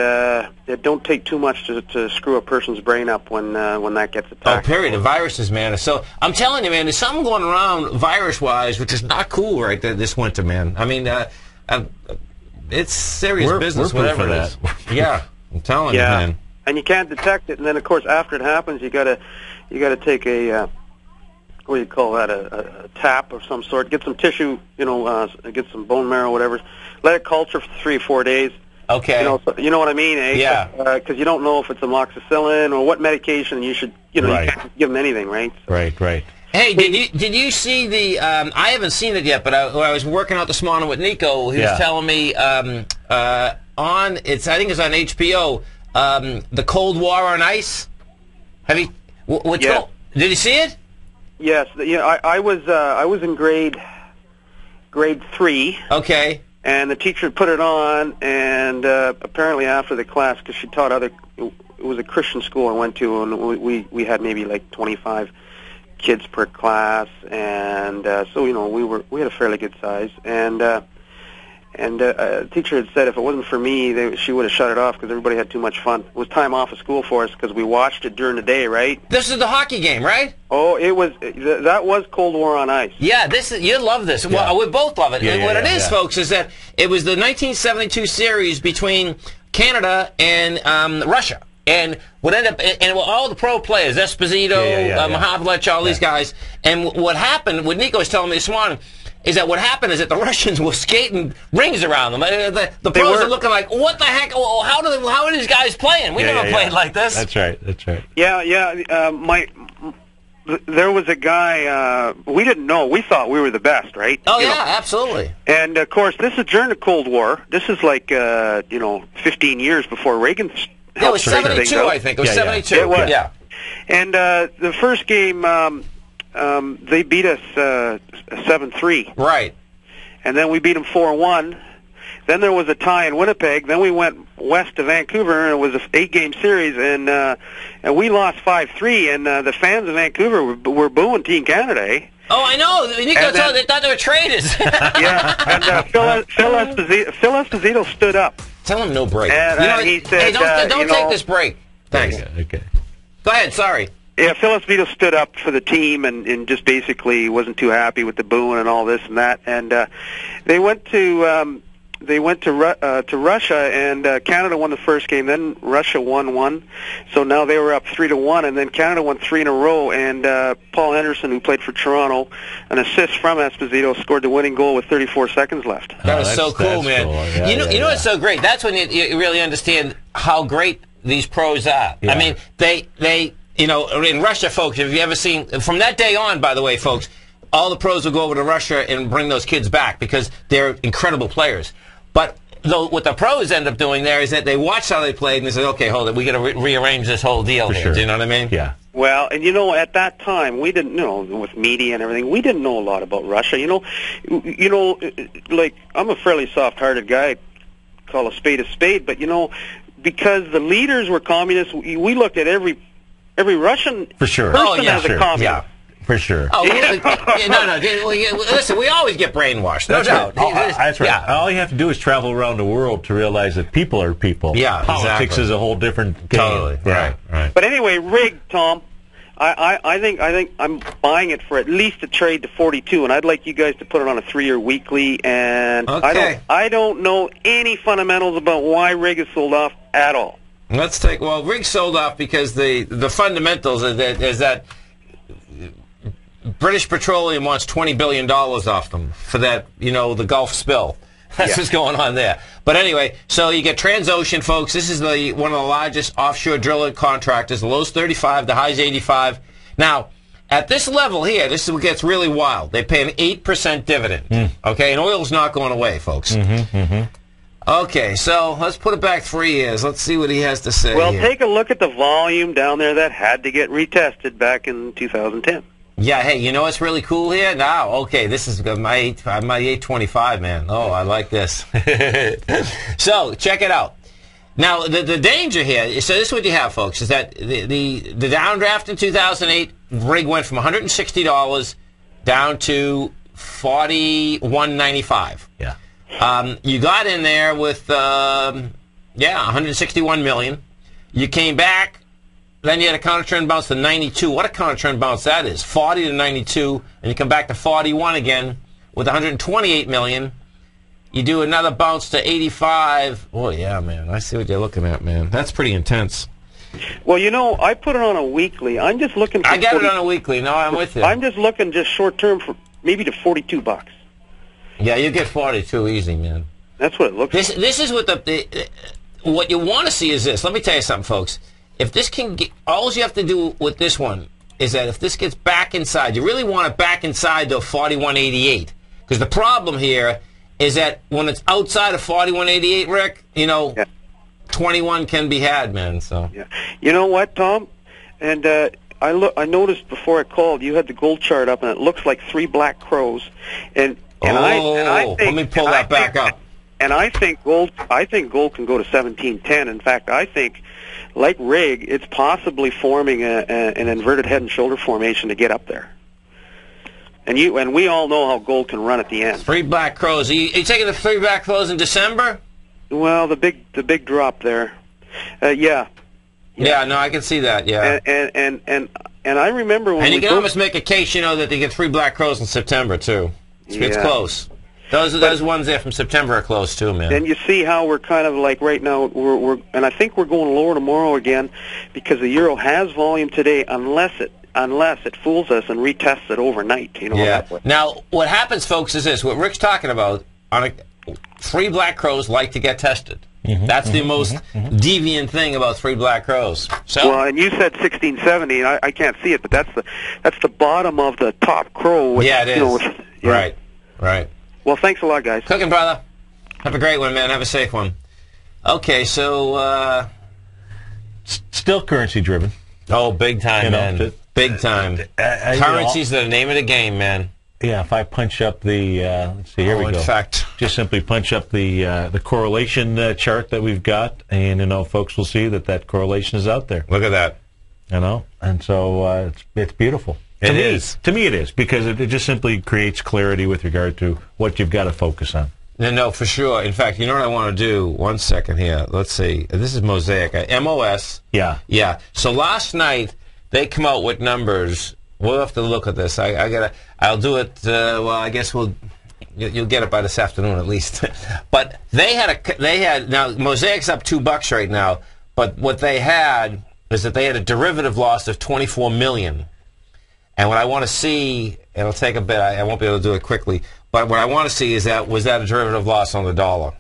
it don't take too much to screw a person's brain up when that gets attacked. Oh, period. The viruses, man. So I'm telling you, man, there's something going around virus-wise, which is not cool right there this winter, man. I mean, it's serious business, whatever it is. Yeah, I'm telling you, man. And you can't detect it, and then of course after it happens, you gotta take a what do you call that? A tap of some sort. Get some tissue, you know, get some bone marrow, whatever. Let it culture for 3 or 4 days. Okay. You know what I mean, eh? Yeah. Because you don't know if it's amoxicillin or what medication you should, you know, you can't give them anything, right? So. Right. Hey, did you see the? I haven't seen it yet, but I was working out this morning with Nico. He was telling me I think it's on HBO. The Cold War on Ice. Have you? Did you see it? Yes. I was in grade 3. Okay. And the teacher put it on, and apparently after the class, because she taught it was a Christian school I went to, and we had maybe like 25 kids per class, and so you know we had a fairly good size, and the teacher had said if it wasn't for me, she would have shut it off because everybody had too much fun. It was time off of school for us because we watched it during the day, right? This is the hockey game, right? Oh, that was Cold War on Ice. Yeah, you love this. Yeah. Well, we both love it. And what it is, folks, is that it was the 1972 series between Canada and Russia. And what ended up, and all the pro players, Esposito, Mahavlich, all these guys. And what happened, what Nico was telling me this morning, is that what happened is that the Russians were skating rings around them. The pros are looking like, what the heck? How are these guys playing? We never played like this. That's right. Yeah. There was a guy we didn't know. We thought we were the best, right? Oh, absolutely. And of course, this is during the Cold War. This is like 15 years before Reagan. It was 72, I think. It was 72. It was. Yeah. And the first game, they beat us 7-3. Right. And then we beat them 4-1. Then there was a tie in Winnipeg. Then we went west to Vancouver, and it was an 8-game series, and we lost 5-3. And the fans of Vancouver were booing Team Canada, eh? Oh, I know. They thought they were traitors. And Phil Esposito stood up. Tell him no break. And he said, "Hey, don't take this break." Thanks. Okay. Go ahead. Sorry. Yeah, Phil Esposito stood up for the team and just basically wasn't too happy with the booing and all this and that. And they went to Russia, and Canada won the first game. Then Russia won 1, so now they were up 3-1, and then Canada won 3 in a row. And Paul Henderson, who played for Toronto, an assist from Esposito, scored the winning goal with 34 seconds left. That was so cool, man. Cool. Yeah, you know what's so great? That's when you really understand how great these pros are. Yeah. I mean, they in Russia, folks. Have you ever seen from that day on? By the way, folks, all the pros will go over to Russia and bring those kids back because they're incredible players. But what the pros end up doing there is that they watch how they played and they say, okay, hold it, we got to rearrange this whole deal here. Sure. Do you know what I mean? Yeah. Well, and at that time, we didn't know, with media and everything, we didn't know a lot about Russia. Like, I'm a fairly soft-hearted guy, call a spade, but, because the leaders were communists, we looked at every Russian person as a communist. Yeah. For sure. Oh, listen, we always get brainwashed, no doubt. That's right. Yeah. All you have to do is travel around the world to realize that people are people. Yeah, politics is a whole different game. Totally. Yeah. Right. But anyway, rigged, Tom. I think I'm buying it for at least a trade to 42, and I'd like you guys to put it on a 3-year weekly. And okay. I don't know any fundamentals about why Rig is sold off at all. Rig sold off because the fundamentals is that British Petroleum wants $20 billion off them for that, the Gulf spill. That's what's going on there. But anyway, so you get Transocean, folks. This is one of the largest offshore drilling contractors. The low's 35, the high's 85. Now, at this level here, this is what gets really wild. They pay an 8% dividend. Okay, and oil's not going away, folks. Okay, so let's put it back 3 years. Let's see what he has to say. Well, take a look at the volume down there that had to get retested back in 2010. Yeah, hey, you know what's really cool here? Now, okay, this is my 825, man. Oh, I like this. So, check it out. Now, the danger here, so this is what you have, folks, is that the downdraft in 2008, rig went from $160 down to 41.95. Yeah. You got in there with 161 million. You came back. Then you had a counter trend bounce to 92. What a counter trend bounce that is. 40 to 92, and you come back to 41 again with 128 million. You do another bounce to 85. Oh, yeah, man. I see what you're looking at, man. That's pretty intense. Well, you know, I put it on a weekly. I'm just looking for... I got it on a weekly. No, I'm with you. I'm just looking just short-term for maybe to $42. Yeah, you get 42 easy, man. That's what it looks like. This is what what you want to see is this. Let me tell you something, folks. If this can get, all you have to do with this one is that if this gets back inside, you really want it back inside to 41.88. Because the problem here is that when it's outside of 41.88, Rick, you know, 21 can be had, man. So. Yeah. You know what, Tom? And I noticed before I called, you had the gold chart up, and it looks like 3 black crows. I think, let me pull that back up. And I think gold can go to 1710. In fact, I think, like Rig, it's possibly forming an inverted head and shoulder formation to get up there. And we all know how gold can run at the end. 3 black crows. Are you taking the 3 black crows in December? Well, the big drop there. Yeah. Yeah, no, I can see that. Yeah. And I remember when you can almost make a case, you know, that they get 3 black crows in September too. It's close. Those ones there from September are close too, man. And you see how we're kind of like right now, and I think we're going lower tomorrow again because the euro has volume today, unless it fools us and retests it overnight. You know. Yeah. Now, what happens, folks, is this: what Rick's talking about. 3 black crows like to get tested. That's the most deviant thing about 3 black crows. So, well, and you said 1670, and I can't see it, but that's the bottom of the top crow. Which, yeah, it is. You know, Right. Well, thanks a lot, guys. Cooking, brother. Have a great one, man. Have a safe one. Okay, so still currency driven. Oh, big time, man. Big time. Currency's the name of the game, man. Yeah, if I punch up the, let's see, here we go. In fact, just simply punch up the correlation chart that we've got, and, you know, folks will see that correlation is out there. Look at that. You know, and so it's beautiful. It is. To me it is, because it just simply creates clarity with regard to what you've got to focus on. No, for sure. In fact, you know what I want to do? 1 second here. Let's see. This is Mosaic. MOS. Yeah. Yeah. So last night, they come out with numbers. We'll have to look at this. I'll do it. Well, I guess you'll get it by this afternoon at least. But they had now Mosaic's up $2 right now. But what they had is that they had a derivative loss of 24 million. And what I want to see, it'll take a bit. I won't be able to do it quickly. But what I want to see is was that a derivative loss on the dollar?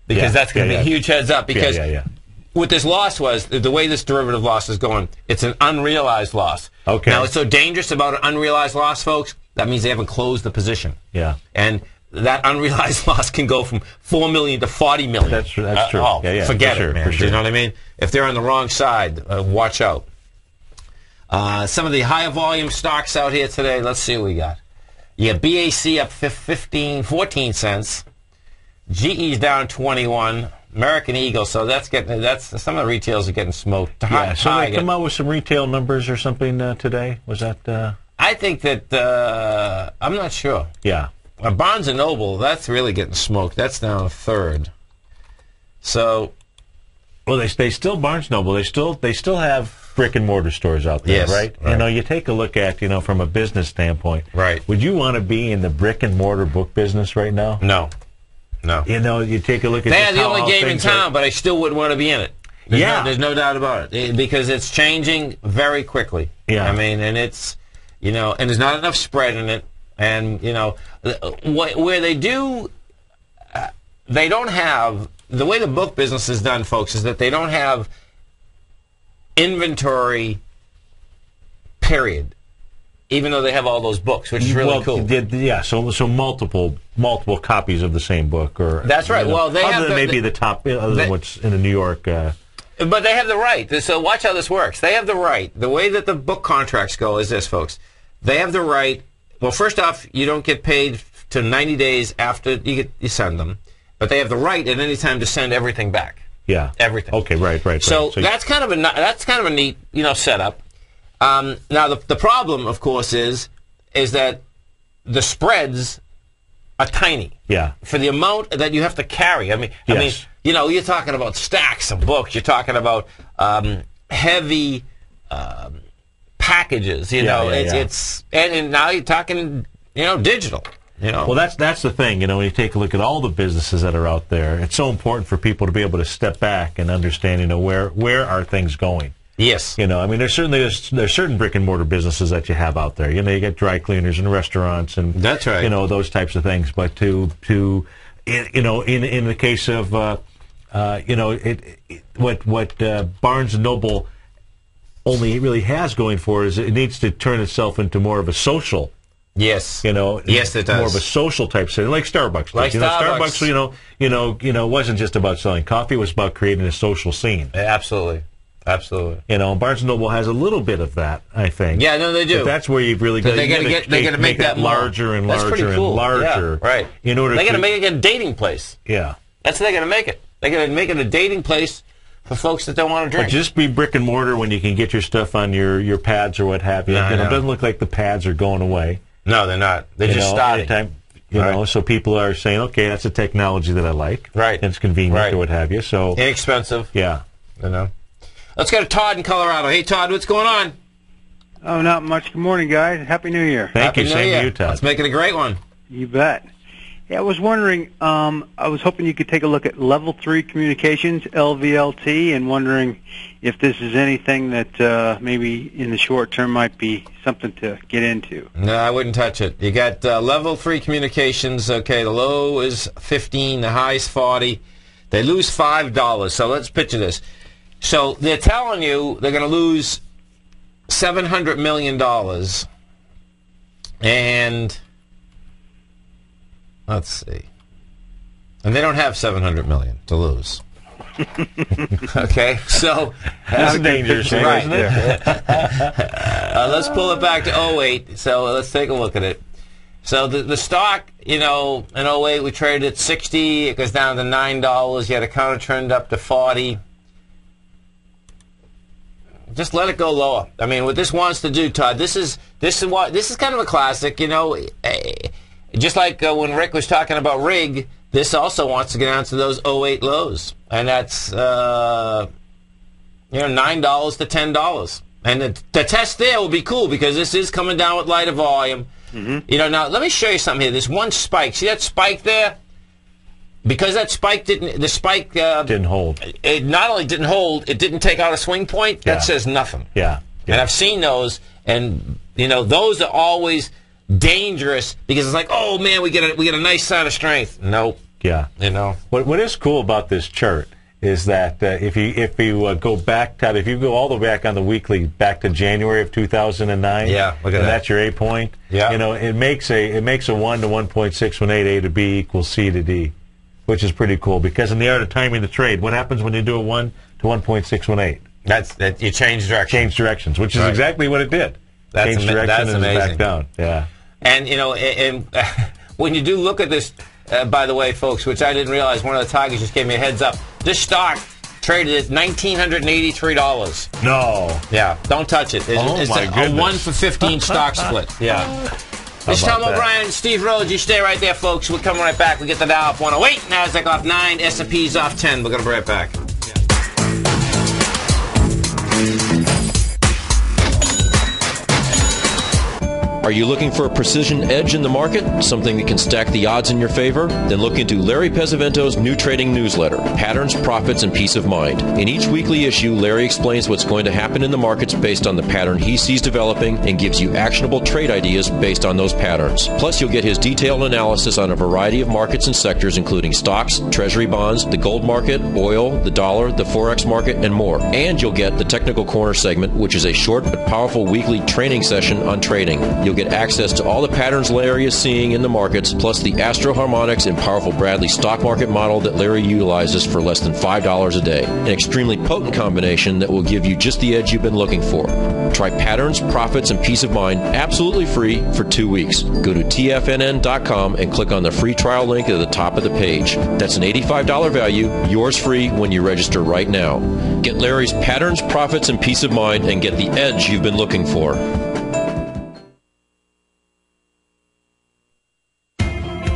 Because that's going to be a huge heads up. Because what this loss was, the way this derivative loss is going, it's an unrealized loss. Okay. Now, what's so dangerous about an unrealized loss, folks? That means they haven't closed the position. Yeah. And that unrealized loss can go from 4 million to 40 million. That's true. Forget it, man. You know what I mean? If they're on the wrong side, watch out. Some of the higher volume stocks out here today, let's see what we got. You got BAC up 14 cents. GE's down 21. American Eagle, so that's some of the retails are getting smoked. Yeah, so they come out with some retail numbers or something today? Was that? I think that I'm not sure. Yeah. Barnes and Noble, that's really getting smoked. That's down a third. So, well, they still Barnes Noble. They still have brick and mortar stores out there, right? You know, you take a look at, you know, from a business standpoint. Right. Would you want to be in the brick and mortar book business right now? No. You know, you take a look at they're the only game in town, but I still wouldn't want to be in it. There's no doubt about it, because it's changing very quickly. Yeah. I mean, and it's, you know, and there's not enough spread in it, and, you know, where they do, they don't have, the way the book business is done, folks, is that they don't have inventory, period. Even though they have all those books, which is really cool. Yeah, so multiple copies of the same book, or that's right. You know, well, they other have than maybe the top, other than what's in the New York. But they have the right. So watch how this works. They have the right. The way that the book contracts go is this, folks. They have the right. Well, first off, you don't get paid to 90 days after you send them, but they have the right at any time to send everything back. Yeah, everything. Okay, right. So that's kind of a neat, you know, setup. Now the problem, of course, is is that the spreads are tiny. Yeah. For the amount that you have to carry. I mean, you're talking about stacks of books. You're talking about heavy packages. It's and now you're talking digital. Well, that's the thing. When you take a look at all the businesses that are out there, it's so important for people to be able to step back and understand, where are things going. Yes. There's certain brick and mortar businesses that you have out there. You get dry cleaners and restaurants and that's right. Those types of things. But in the case of what Barnes and Noble only really has going for it is it needs to turn itself into more of a social. Yes. Yes, it does. More of a social type setting, like Starbucks. Starbucks, wasn't just about selling coffee; it was about creating a social scene. Absolutely. Barnes and Noble has a little bit of that, I think. Yeah, no, they do. But that's where you've really got to make that larger and larger and larger. Yeah, right. In order they got to make it a dating place. Yeah. That's what they got to make it. They got to make it a dating place for folks that don't want to drink. But just be brick and mortar when you can get your stuff on your pads or what have you. It doesn't look like the pads are going away. No, they're not. They're just starting. Anytime, so people are saying, okay, that's a technology that I like. Right. And it's convenient or what have you. So inexpensive. Yeah. Let's go to Todd in Colorado. Hey, Todd, what's going on? Oh, not much. Good morning, guys. Happy New Year. Thank you. Same to you, Todd. Let's make it a great one. You bet. Yeah, I was wondering, I was hoping you could take a look at Level 3 Communications, LVLT, and wondering if this is anything that maybe in the short term might be something to get into. No, I wouldn't touch it. You got Level 3 Communications, okay, the low is 15, the high is 40. They lose $5, so let's picture this. So they're telling you they're going to lose $700 million, and let's see. And they don't have $700 million to lose. Okay, so that's a dangerous thing, isn't it? Let's pull it back to 08. So let's take a look at it. So the stock, in 08 we traded at 60. It goes down to $9. You had a counter trend up to 40. Just let it go lower. I mean, what this wants to do, Todd, this is kind of a classic. Just like when Rick was talking about rig, this also wants to get down to those 08 lows, and that's $9 to $10. And the test there will be cool because this is coming down with lighter volume. Mm-hmm. Now let me show you something here. There's one spike. See that spike there? Because that spike didn't hold. It not only didn't hold, it didn't take out a swing point. That says nothing. Yeah. And I've seen those, and those are always dangerous because it's like, oh man, we get a nice sign of strength. Nope. Yeah. What is cool about this chart is that if you go back, Todd, if you go all the way back on the weekly back to January of 2009, look at that. That's your A point. Yeah. It makes a 1 to 1.618 A to B equals C to D, which is pretty cool because in the art of timing the trade, what happens when you do a 1 to 1.618? That you change directions. Change directions, which is exactly what it did. That's amazing. Back down. Yeah. And and when you do look at this, by the way, folks, which I didn't realize, one of the targets just gave me a heads up. This stock traded at $1,983. No. Yeah. Don't touch it. It's a 1 for 15 stock split. Yeah. This is Tom O'Brien, Steve Rhodes. You stay right there, folks. We'll come right back. We get the Dow off 108, NASDAQ off 9, S&P's off 10. We're going to be right back. Are you looking for a precision edge in the market? Something that can stack the odds in your favor? Then look into Larry Pesavento's new trading newsletter, Patterns, Profits, and Peace of Mind. In each weekly issue, Larry explains what's going to happen in the markets based on the pattern he sees developing and gives you actionable trade ideas based on those patterns. Plus, you'll get his detailed analysis on a variety of markets and sectors, including stocks, treasury bonds, the gold market, oil, the dollar, the forex market, and more. And you'll get the Technical Corner segment, which is a short but powerful weekly training session on trading. You'll get access to all the patterns Larry is seeing in the markets, plus the Astro Harmonics and powerful Bradley stock market model that Larry utilizes for less than $5 a day. An extremely potent combination that will give you just the edge you've been looking for. Try Patterns, Profits, and Peace of Mind absolutely free for 2 weeks. Go to TFNN.com and click on the free trial link at the top of the page. That's an $85 value, yours free when you register right now. Get Larry's Patterns, Profits, and Peace of Mind and get the edge you've been looking for.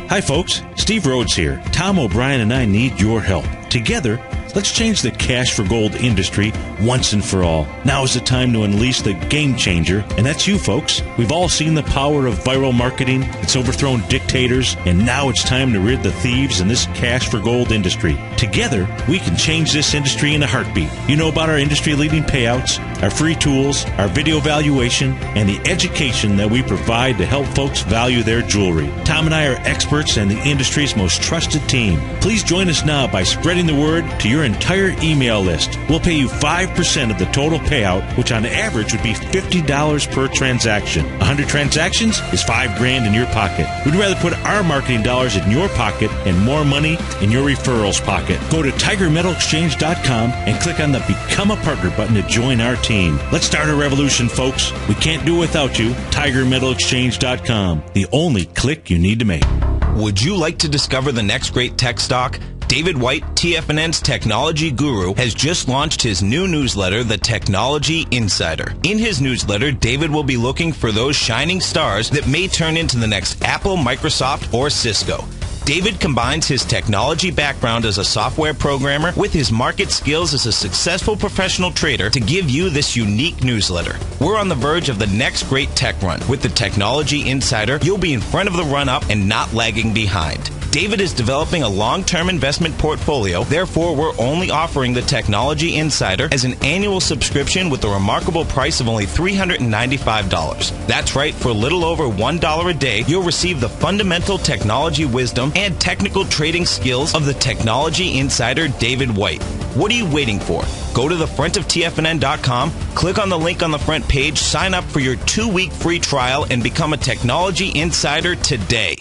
Hi folks, Steve Rhodes here. Tom O'Brien and I need your help. Together, let's change the cash for gold industry once and for all. Now is the time to unleash the game changer, and that's you folks. We've all seen the power of viral marketing. It's overthrown dictators, and now it's time to rid the thieves in this cash for gold industry. Together, we can change this industry in a heartbeat. You know about our industry-leading payouts, our free tools, our video valuation, and the education that we provide to help folks value their jewelry. Tom and I are experts and the industry's most trusted team. Please join us now by spreading the word to your entire email list. We'll pay you 5% of the total payout, which on average would be $50 per transaction. 100 transactions is $5,000 in your pocket. We'd rather put our marketing dollars in your pocket and more money in your referrals pocket. Go to TigerMetalExchange.com and click on the Become a Partner button to join our team. Let's start a revolution, folks. We can't do it without you. TigerMetalExchange.com, the only click you need to make. Would you like to discover the next great tech stock? David White, TFNN's technology guru, has just launched his new newsletter, The Technology Insider. In his newsletter, David will be looking for those shining stars that may turn into the next Apple, Microsoft, or Cisco. David combines his technology background as a software programmer with his market skills as a successful professional trader to give you this unique newsletter. We're on the verge of the next great tech run. With the Technology Insider, you'll be in front of the run-up and not lagging behind. David is developing a long-term investment portfolio, therefore we're only offering the Technology Insider as an annual subscription with a remarkable price of only $395. That's right, for a little over $1 a day, you'll receive the fundamental technology wisdom and technical trading skills of the Technology Insider David White. What are you waiting for? Go to the front of TFNN.com, click on the link on the front page, sign up for your 2-week free trial, and become a Technology Insider today.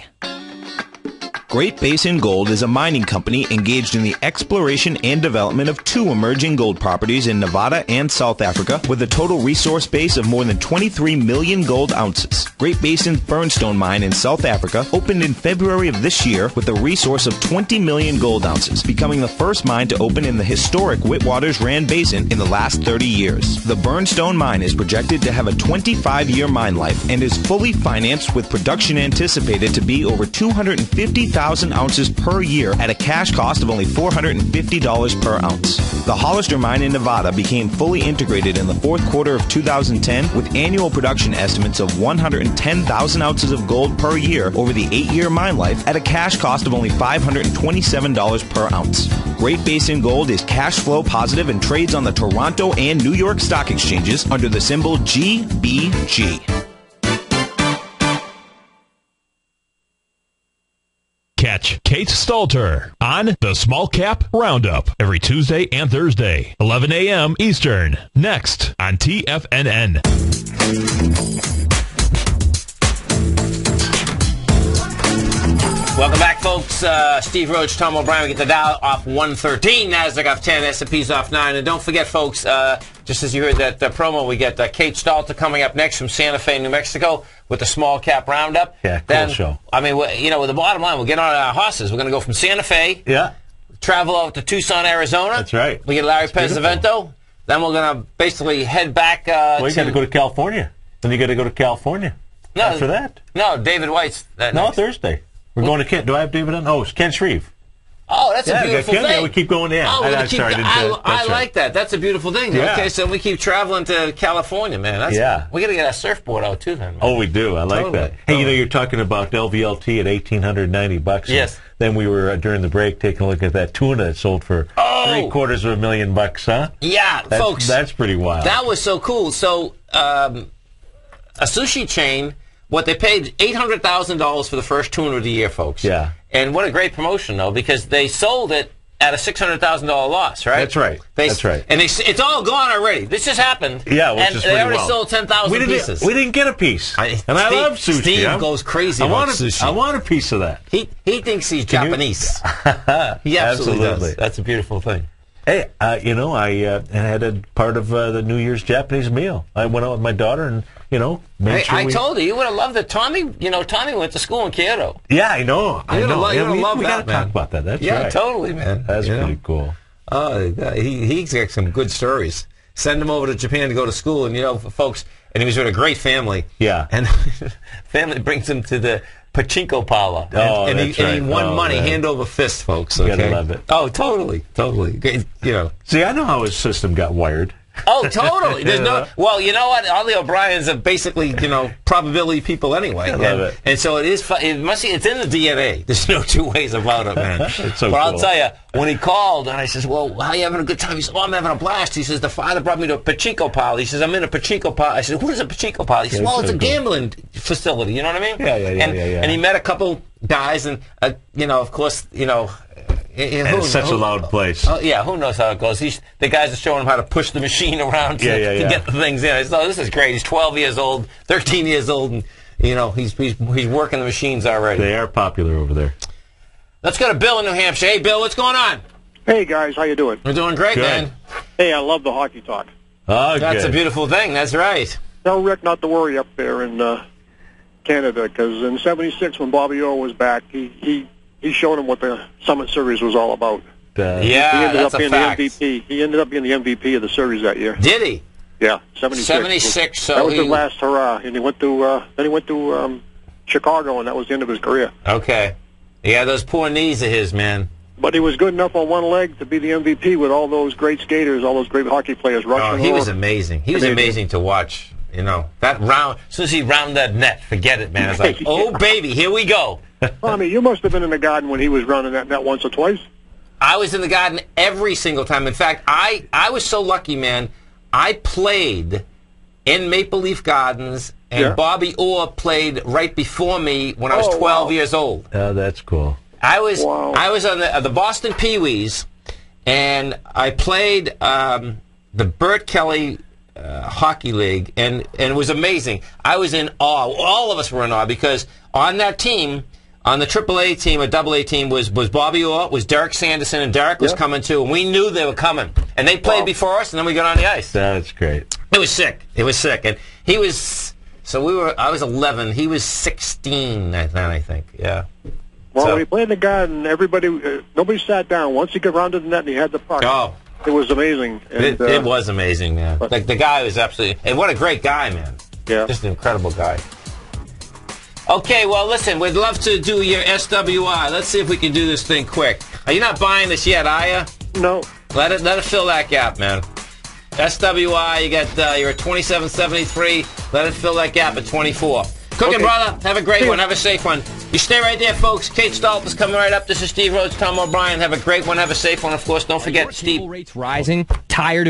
Great Basin Gold is a mining company engaged in the exploration and development of 2 emerging gold properties in Nevada and South Africa with a total resource base of more than 23 million gold ounces. Great Basin's Burnstone mine in South Africa opened in February of this year with a resource of 20 million gold ounces, becoming the first mine to open in the historic Witwatersrand Basin in the last 30 years. The Burnstone mine is projected to have a 25-year mine life and is fully financed with production anticipated to be over 250,000 ounces per year at a cash cost of only $450 per ounce. The Hollister mine in Nevada became fully integrated in the 4th quarter of 2010 with annual production estimates of 110,000 ounces of gold per year over the 8-year mine life at a cash cost of only $527 per ounce. Great Basin Gold is cash flow positive and trades on the Toronto and New York stock exchanges under the symbol GBG. Catch Kate Stalter on the Small Cap Roundup every Tuesday and Thursday, 11 a.m. Eastern, next on TFNN. Welcome back, folks. Steve Rhodes, Tom O'Brien. We get the Dow off 113, NASDAQ off 10, S&P's off 9. And don't forget, folks, just as you heard that promo, we get Kate Stalter coming up next from Santa Fe, New Mexico, with the Small Cap Roundup. Yeah, cool show. I mean, with the bottom line, we'll get on our horses. We're going to go from Santa Fe, travel over to Tucson, Arizona. That's right. We get Larry Pesavento. Then we're going to basically head back you got to go to California. Then you got to go to California after that. No, David White's Thursday. We're going to Kent. Do I have David on? Oh, it's Ken Shreve. Oh, that's a beautiful thing. Yeah, we keep going in. Oh, I like that. That's a beautiful thing. Yeah. Okay, so we keep traveling to California, man. We got to get our surfboard out too, then. Man. Oh, we do. I like that. Hey, you're talking about LVLT at $1,890. Yes. Then we were during the break taking a look at that tuna that sold for $750,000, huh? Yeah, folks. That's pretty wild. That was so cool. So, a sushi chain. What they paid $800,000 for the first tuna of the year, folks. Yeah. And what a great promotion, though, because they sold it at a $600,000 loss, right? That's right. That's right. And it's all gone already. This just happened. Yeah, which is they already sold 10,000 pieces. We didn't get a piece. I love sushi. Steve goes crazy about sushi. I want a piece of that. He thinks he's Japanese. He absolutely does. That's a beautiful thing. Hey, I had a part of the New Year's Japanese meal. I went out with my daughter and, I told you would have loved it. Tommy went to school in Kyoto. Yeah, I know. I know. We got to talk about that. That's right. Yeah, totally, man. That's pretty cool. Oh, he's got some good stories. send him over to Japan to go to school, and folks, and he was with a great family. Yeah. And family brings him to the pachinko parlor. And he won money hand over fist, folks. Okay? You gotta love it. Oh, totally. See, I know how his system got wired. Oh, totally. There's well, you know what? All the O'Briens are basically, probability people anyway. I love it. And so it is. It's in the DNA. There's no two ways about it, man. It's so but cool. I'll tell you, when he called and I says, "Well, how are you having a good time?" He says, "Oh, I'm having a blast." He says, "The father brought me to a pachinko parlor." He says, "I'm in a pachinko parlor." I said, "What is a pachinko parlor?" He says, "Well, it's a gambling facility." You know what I mean? Yeah. And he met a couple guys, and of course, it's such a loud place. Oh, yeah, who knows how it goes? The guys are showing him how to push the machine around to get the things in. I said, "Oh, this is great." He's 12 years old, 13 years old, and he's working the machines already. They are popular over there. Let's go to Bill in New Hampshire. Hey, Bill, what's going on? Hey, guys, how you doing? We're doing great, man. Hey, I love the hockey talk. Oh, that's a beautiful thing. That's right. Tell Rick not to worry up there in Canada, because in '76 when Bobby Orr was back, he showed him what the Summit Series was all about. He ended up being the MVP. He ended up being the MVP of the series that year. Did he? Yeah, 76. So that was his last hurrah, and he went to Chicago, and that was the end of his career. Okay. Yeah, those poor knees of his, man. But he was good enough on one leg to be the MVP with all those great skaters, all those great hockey players rushing. Oh, he was amazing. He was amazing to watch. That round, as soon as he rounded that net, forget it, man. It's like, oh, baby, here we go. Well, I mean, you must have been in the Garden when he was running that net once or twice. I was in the Garden every single time. In fact, I was so lucky, man. I played in Maple Leaf Gardens, and Bobby Orr played right before me when I was 12 years old. Oh, that's cool. I was on the Boston Pee-wees, and I played the Burt Kelly Hockey League, and it was amazing. I was in awe. All of us were in awe, because on that team, on the AAA team, or AA team, was Bobby Orr, was Derek Sanderson, and Derek was coming too, and we knew they were coming. And they played before us, and then we got on the ice. That's great. It was sick. And he was, I was 11, he was 16 then, I think, yeah. Well, when he played in the Garden, nobody sat down. Once he got rounded the net and he had the puck, it was amazing. And, it was amazing, man. Like, the guy was absolutely, and what a great guy, man. Yeah. Just an incredible guy. Okay, well, listen, we'd love to do your SWI. Let's see if we can do this thing quick. Are you not buying this yet, are you? No. Let it fill that gap, man. SWI, you're at 27.73. Let it fill that gap at 24. Cooking, brother. Have a great one. Have a safe one. You stay right there, folks. Kate Stolp is coming right up. This is Steve Rhodes, Tom O'Brien. Have a great one. Have a safe one. Of course, don't forget, Steve. Rates rising. Tired of